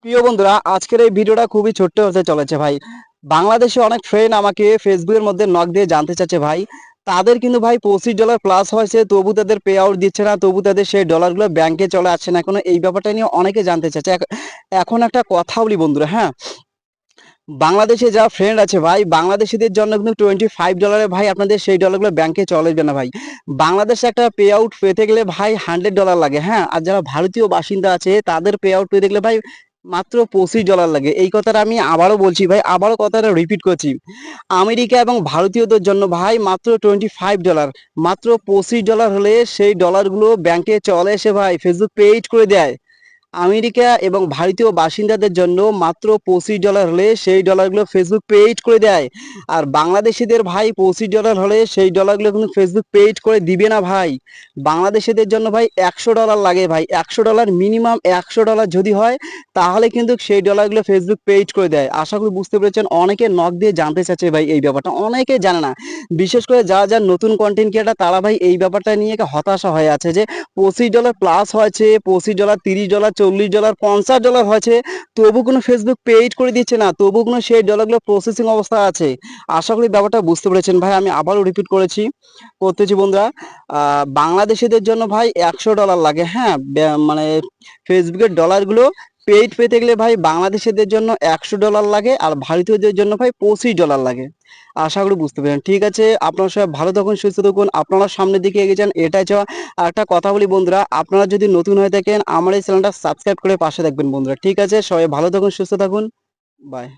প্রিয় বন্ধুরা, আজকের এই ভিডিওটা খুবই ছোট্ট হতে চলেছে ভাই। বাংলাদেশে অনেক ফ্রেন্ড আমাকে ফেসবুকের মধ্যে নক দিয়ে জানতে চাচ্ছে ভাই, তাদের কিন্তু ভাই $25 প্লাস হয়েছে, তবু তাদের পে আউট দিচ্ছে না, তবু তাদের সেই ডলারগুলো ব্যাংকে চলে আসছে না এখনো। এই ব্যাপারটা নিয়ে অনেকে জানতে চাচ্ছে। এখন একটা কথা বলি বন্ধুরা, হ্যাঁ, বাংলাদেশে যা ফ্রেন্ড আছে ভাই, বাংলাদেশিদের জন্য কিন্তু $25 ভাই আপনাদের সেই ডলারগুলো ব্যাংকে চলে আসবে না ভাই। বাংলাদেশে একটা পে আউট পেতে গেলে ভাই $100 লাগে, হ্যাঁ, আর যারা ভারতীয় বাসিন্দা আছে তাদের পে আউট পেতে গেলে ভাই মাত্র $25 লাগে। এই কথাটা আমি আবারও বলছি ভাই, আবারও কথাটা রিপিট করছি। আমেরিকা এবং ভারতীয়দের জন্য ভাই মাত্র $25, মাত্র $25 হলে সেই ডলারগুলো ব্যাংকে চলে এসে ভাই ফেসবুক পেইড করে দেয়। আমেরিকা এবং ভারতীয় বাসিন্দাদের জন্য মাত্র $25 হলে সেই ডলারগুলো ফেসবুক পেইড করে দেয়। আর বাংলাদেশিদের ভাই $25 হলে সেই ডলারগুলো কিন্তু ফেসবুক পেইড করে দিবে না ভাই। বাংলাদেশিদের জন্য ভাই $100 লাগে ভাই, $100, মিনিমাম $100 যদি হয় তাহলে কিন্তু সেই ডলারগুলো ফেসবুক পেইড করে দেয়। আশা করি বুঝতে পেরেছেন। অনেকে নক দিয়ে জানতে চাচ্ছে ভাই এই ব্যাপারটা, অনেকে জানে না। বিশেষ করে যারা নতুন কন্টেন্ট ক্রিয়েটার তারা ভাই এই ব্যাপারটা নিয়ে হতাশা হয়ে আছে যে $25 প্লাস হয়েছে, $25, $30, $40, $50 হয়েছে, তবু কোনো ফেসবুক পেইড করে দিচ্ছে না, তবু কোনো সেই ডলারগুলো প্রসেসিং অবস্থা আছে। আশা করি ব্যাপারটা বুঝতে পেরেছেন ভাই। আমি আবারও রিপিট করতেছি বন্ধুরা, বাংলাদেশিদের জন্য ভাই $100 লাগে, হ্যাঁ, মানে ফেসবুকের ডলারগুলো পেইড পেতে গেলে ভাই বাংলাদেশিদের জন্য $100 লাগে, আর ভারতীয়দের জন্য ভাই $25 লাগে। আশা করি বুঝতে পেরেছেন। ঠিক আছে, আপনারা সবাই ভালো থাকুন, সুস্থ থাকুন, আপনারা সামনের দিকে এগিয়ে যান, এটাই চাওয়া। আর একটা কথা বলি বন্ধুরা, আপনারা যদি নতুন হয়ে থাকেন আমার এই চ্যানেলটা সাবস্ক্রাইব করে পাশে থাকবেন বন্ধুরা। ঠিক আছে, সবাই ভালো থাকুন, সুস্থ থাকুন, বাই।